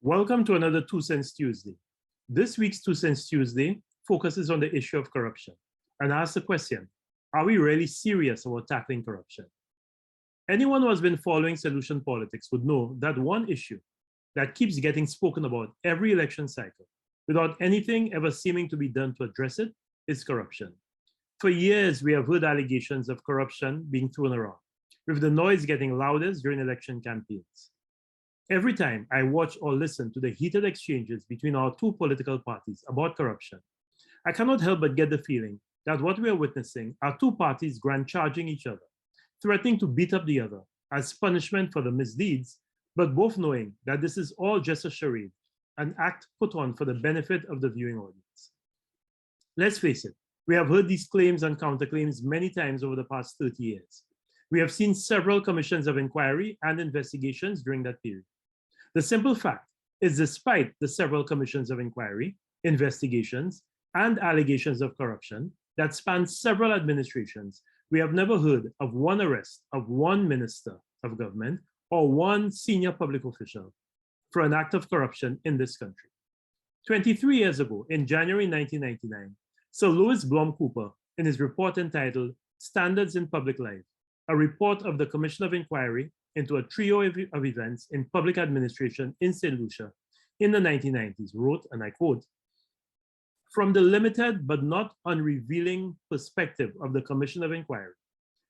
Welcome to another Two Cents Tuesday. This week's Two Cents Tuesday focuses on the issue of corruption and asks the question, are we really serious about tackling corruption? Anyone who has been following solution politics would know that one issue that keeps getting spoken about every election cycle without anything ever seeming to be done to address it is corruption. For years, we have heard allegations of corruption being thrown around, with the noise getting loudest during election campaigns. Every time I watch or listen to the heated exchanges between our two political parties about corruption, I cannot help but get the feeling that what we are witnessing are two parties grand charging each other, threatening to beat up the other as punishment for the misdeeds, but both knowing that this is all just a charade, an act put on for the benefit of the viewing audience. Let's face it, we have heard these claims and counterclaims many times over the past 30 years. We have seen several commissions of inquiry and investigations during that period. The simple fact is, despite the several commissions of inquiry, investigations, and allegations of corruption that span several administrations, we have never heard of one arrest of one minister of government or one senior public official for an act of corruption in this country. 23 years ago, in January 1999, Sir Lewis Blom Cooper, in his report entitled Standards in Public Life, a report of the Commission of Inquiry into a trio of events in public administration in St. Lucia in the 1990s, wrote, and I quote, "From the limited but not unrevealing perspective of the Commission of Inquiry,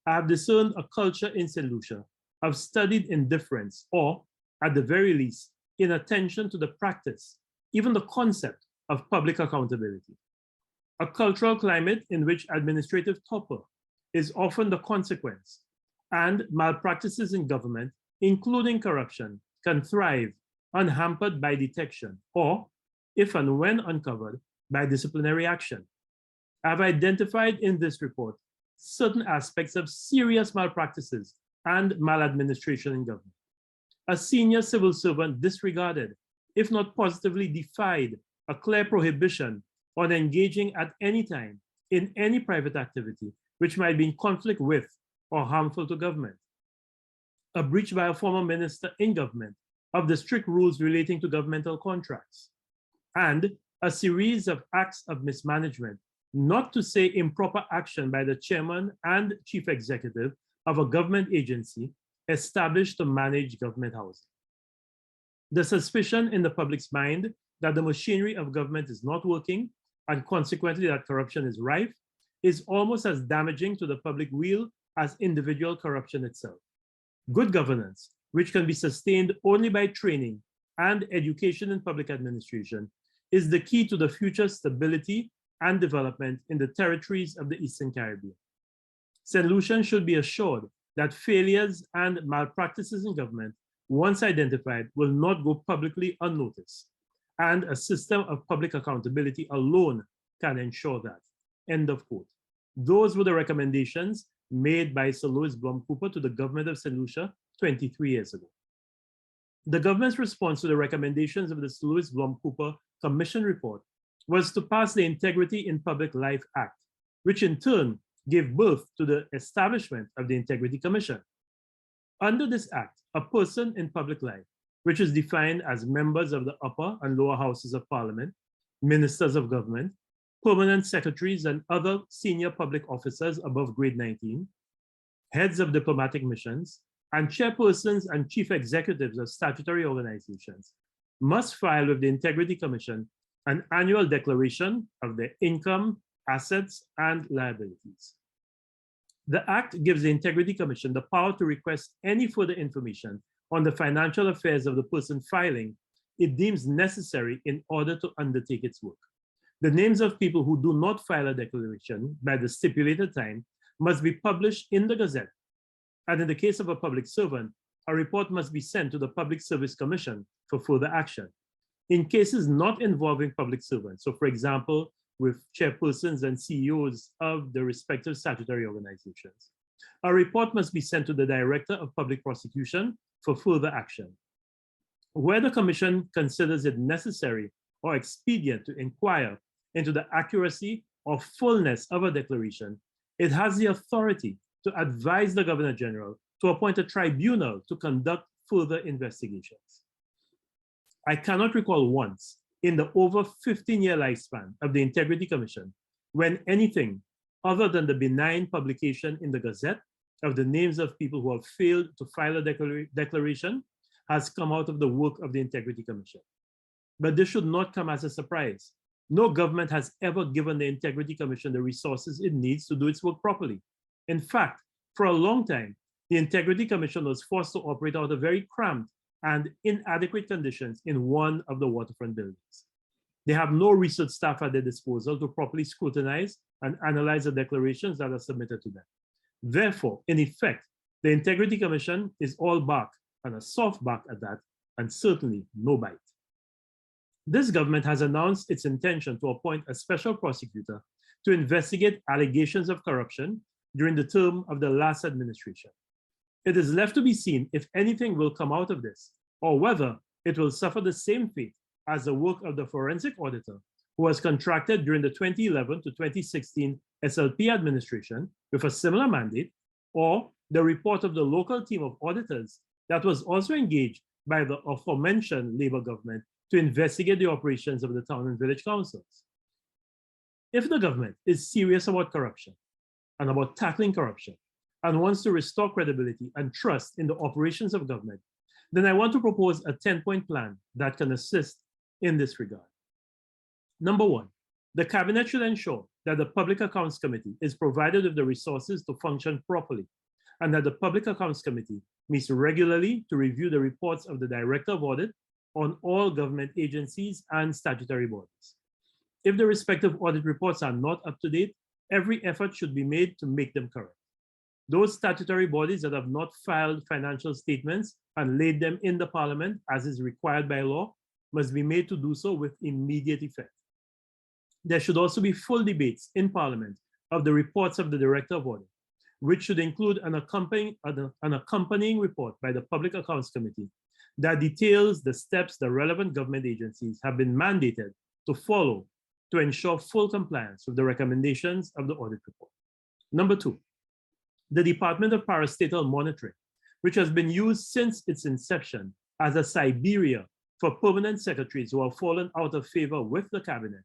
I have discerned a culture in St. Lucia of studied indifference, or, at the very least, inattention to the practice, even the concept of public accountability. A cultural climate in which administrative torpor is often the consequence, and malpractices in government, including corruption, can thrive unhampered by detection or, if and when uncovered, by disciplinary action. I've identified in this report certain aspects of serious malpractices and maladministration in government. A senior civil servant disregarded, if not positively defied, a clear prohibition on engaging at any time in any private activity which might be in conflict with or harmful to government. A breach by a former minister in government of the strict rules relating to governmental contracts. And a series of acts of mismanagement, not to say improper action by the chairman and chief executive of a government agency established to manage government housing. The suspicion in the public's mind that the machinery of government is not working, and consequently that corruption is rife, is almost as damaging to the public weal as individual corruption itself. Good governance, which can be sustained only by training and education in public administration, is the key to the future stability and development in the territories of the Eastern Caribbean. St. Lucians should be assured that failures and malpractices in government, once identified, will not go publicly unnoticed, and a system of public accountability alone can ensure that. End of quote. Those were the recommendations made by Sir Lewis Blom Cooper to the government of St. Lucia 23 years ago. The government's response to the recommendations of the Sir Lewis Blom Cooper Commission report was to pass the Integrity in Public Life Act, which in turn gave birth to the establishment of the Integrity Commission. Under this act, a person in public life, which is defined as members of the upper and lower houses of parliament, ministers of government, permanent secretaries and other senior public officers above grade 19, heads of diplomatic missions, and chairpersons and chief executives of statutory organizations, must file with the Integrity Commission an annual declaration of their income, assets, and liabilities. The Act gives the Integrity Commission the power to request any further information on the financial affairs of the person filing it deems necessary in order to undertake its work. The names of people who do not file a declaration by the stipulated time must be published in the Gazette. And in the case of a public servant, a report must be sent to the Public Service Commission for further action. In cases not involving public servants, so for example, with chairpersons and CEOs of the respective statutory organizations, a report must be sent to the Director of Public Prosecution for further action. Where the Commission considers it necessary or expedient to inquire into the accuracy or fullness of a declaration, it has the authority to advise the Governor General to appoint a tribunal to conduct further investigations. I cannot recall once in the over 15-year lifespan of the Integrity Commission when anything other than the benign publication in the Gazette of the names of people who have failed to file a declaration has come out of the work of the Integrity Commission. But this should not come as a surprise. No government has ever given the Integrity Commission the resources it needs to do its work properly. In fact, for a long time, the Integrity Commission was forced to operate out of very cramped and inadequate conditions in one of the waterfront buildings. They have no research staff at their disposal to properly scrutinize and analyze the declarations that are submitted to them. Therefore, in effect, the Integrity Commission is all bark, and a soft bark at that, and certainly no bite. This government has announced its intention to appoint a special prosecutor to investigate allegations of corruption during the term of the last administration. It is left to be seen if anything will come out of this, or whether it will suffer the same fate as the work of the forensic auditor who was contracted during the 2011 to 2016 SLP administration with a similar mandate, or the report of the local team of auditors that was also engaged by the aforementioned Labour government to investigate the operations of the town and village councils. If the government is serious about corruption and about tackling corruption and wants to restore credibility and trust in the operations of government, then I want to propose a 10-point plan that can assist in this regard. Number one, the cabinet should ensure that the Public Accounts Committee is provided with the resources to function properly, and that the Public Accounts Committee meets regularly to review the reports of the Director of Audit on all government agencies and statutory bodies. If the respective audit reports are not up to date, every effort should be made to make them correct. Those statutory bodies that have not filed financial statements and laid them in the Parliament as is required by law must be made to do so with immediate effect. There should also be full debates in Parliament of the reports of the Director of Audit, which should include an accompanying report by the Public Accounts Committee that details the steps the relevant government agencies have been mandated to follow to ensure full compliance with the recommendations of the audit report. Number two, the Department of Parastatal Monitoring, which has been used since its inception as a Siberia for permanent secretaries who have fallen out of favor with the cabinet,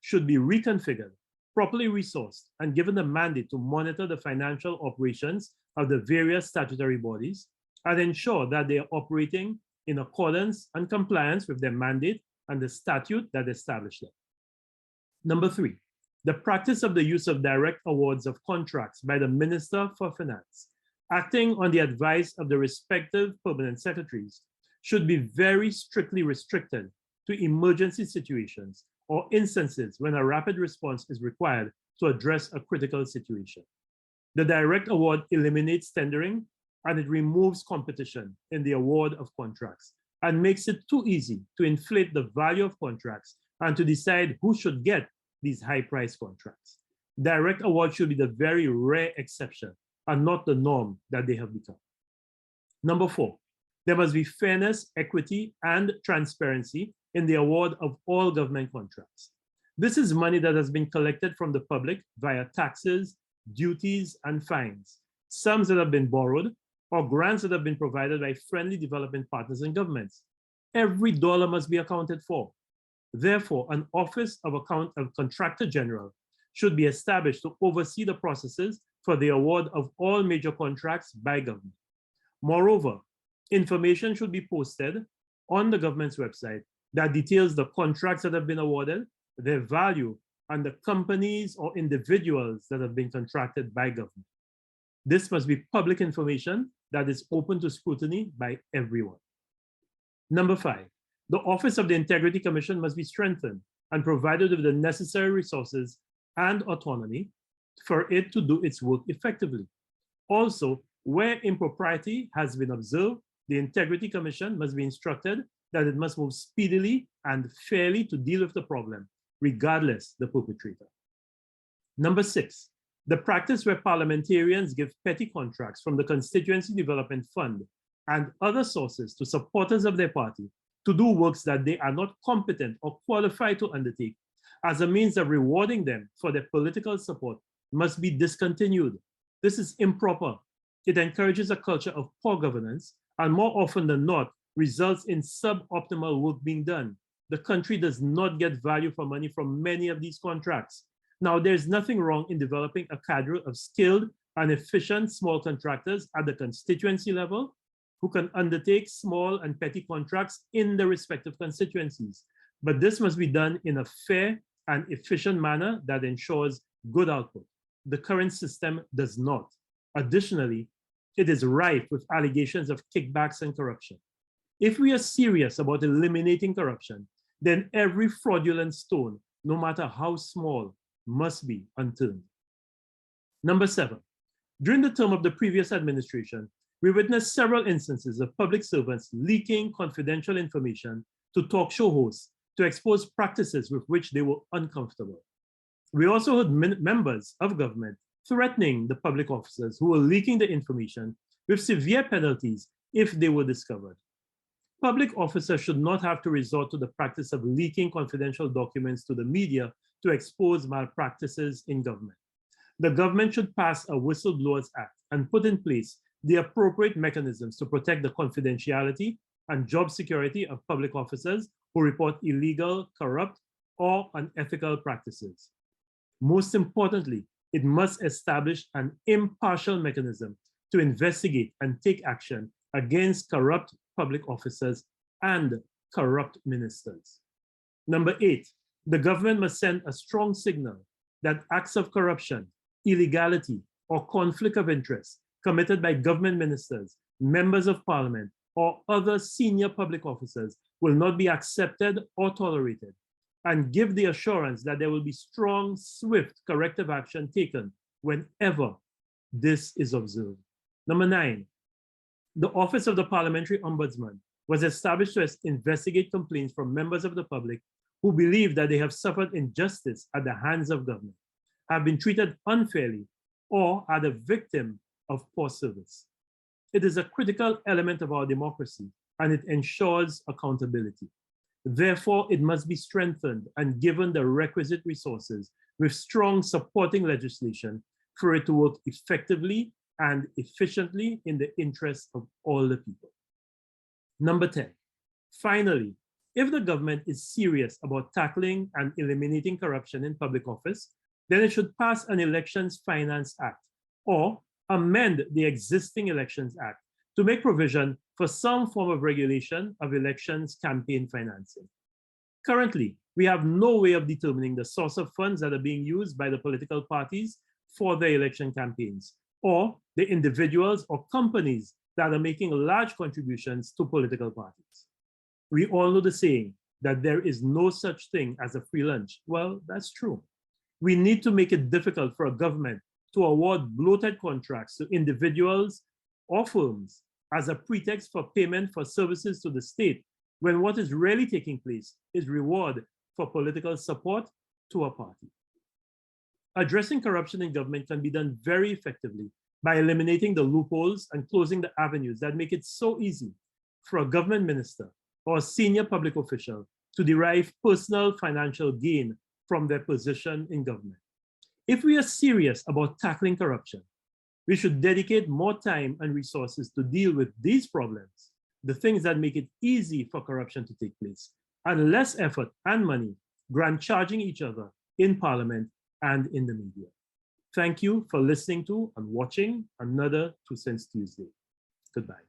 should be reconfigured, properly resourced, and given the mandate to monitor the financial operations of the various statutory bodies and ensure that they are operating in accordance and compliance with their mandate and the statute that established them. Number three, the practice of the use of direct awards of contracts by the Minister for Finance, acting on the advice of the respective permanent secretaries, should be very strictly restricted to emergency situations or instances when a rapid response is required to address a critical situation. The direct award eliminates tendering and it removes competition in the award of contracts and makes it too easy to inflate the value of contracts and to decide who should get these high-priced contracts. Direct award should be the very rare exception and not the norm that they have become. Number four, there must be fairness, equity, and transparency in the award of all government contracts. This is money that has been collected from the public via taxes, duties, and fines, sums that have been borrowed, or grants that have been provided by friendly development partners and governments. Every dollar must be accounted for. Therefore, an Office of Contractor General should be established to oversee the processes for the award of all major contracts by government. Moreover, information should be posted on the government's website that details the contracts that have been awarded, their value, and the companies or individuals that have been contracted by government. This must be public information that is open to scrutiny by everyone. Number five, the Office of the Integrity Commission must be strengthened and provided with the necessary resources and autonomy for it to do its work effectively. Also, where impropriety has been observed, the Integrity Commission must be instructed that it must move speedily and fairly to deal with the problem, regardless the perpetrator. Number six, the practice where parliamentarians give petty contracts from the Constituency Development Fund and other sources to supporters of their party to do works that they are not competent or qualified to undertake as a means of rewarding them for their political support must be discontinued. This is improper. It encourages a culture of poor governance, and more often than not, results in suboptimal work being done. The country does not get value for money from many of these contracts. Now, there's nothing wrong in developing a cadre of skilled and efficient small contractors at the constituency level who can undertake small and petty contracts in the respective constituencies. But this must be done in a fair and efficient manner that ensures good output. The current system does not. Additionally, it is rife with allegations of kickbacks and corruption. If we are serious about eliminating corruption, then every fraudulent stone, no matter how small, must be unturned. Number 7, during the term of the previous administration, we witnessed several instances of public servants leaking confidential information to talk show hosts to expose practices with which they were uncomfortable. We also heard members of government threatening the public officers who were leaking the information with severe penalties if they were discovered. Public officers should not have to resort to the practice of leaking confidential documents to the media to expose malpractices in government. The government should pass a Whistleblowers Act and put in place the appropriate mechanisms to protect the confidentiality and job security of public officers who report illegal, corrupt, or unethical practices. Most importantly, it must establish an impartial mechanism to investigate and take action against corrupt public officers and corrupt ministers. Number 8, the government must send a strong signal that acts of corruption, illegality, or conflict of interest committed by government ministers, members of parliament, or other senior public officers will not be accepted or tolerated, and give the assurance that there will be strong, swift corrective action taken whenever this is observed. Number 9, the Office of the Parliamentary Ombudsman was established to investigate complaints from members of the public who believe that they have suffered injustice at the hands of government, have been treated unfairly, or are the victim of poor service. It is a critical element of our democracy, and it ensures accountability. Therefore, it must be strengthened and given the requisite resources with strong supporting legislation for it to work effectively and efficiently in the interests of all the people. Number 10, finally, if the government is serious about tackling and eliminating corruption in public office, then it should pass an Elections Finance Act or amend the existing Elections Act to make provision for some form of regulation of elections campaign financing. Currently, we have no way of determining the source of funds that are being used by the political parties for their election campaigns, or the individuals or companies that are making large contributions to political parties. We all know the saying that there is no such thing as a free lunch. Well, that's true. We need to make it difficult for a government to award bloated contracts to individuals or firms as a pretext for payment for services to the state, when what is really taking place is reward for political support to a party. Addressing corruption in government can be done very effectively by eliminating the loopholes and closing the avenues that make it so easy for a government minister or a senior public official to derive personal financial gain from their position in government. If we are serious about tackling corruption, we should dedicate more time and resources to deal with these problems, the things that make it easy for corruption to take place, and less effort and money grant charging each other in Parliament and in the media. Thank you for listening to and watching another 2 Cents Tuesday. Goodbye.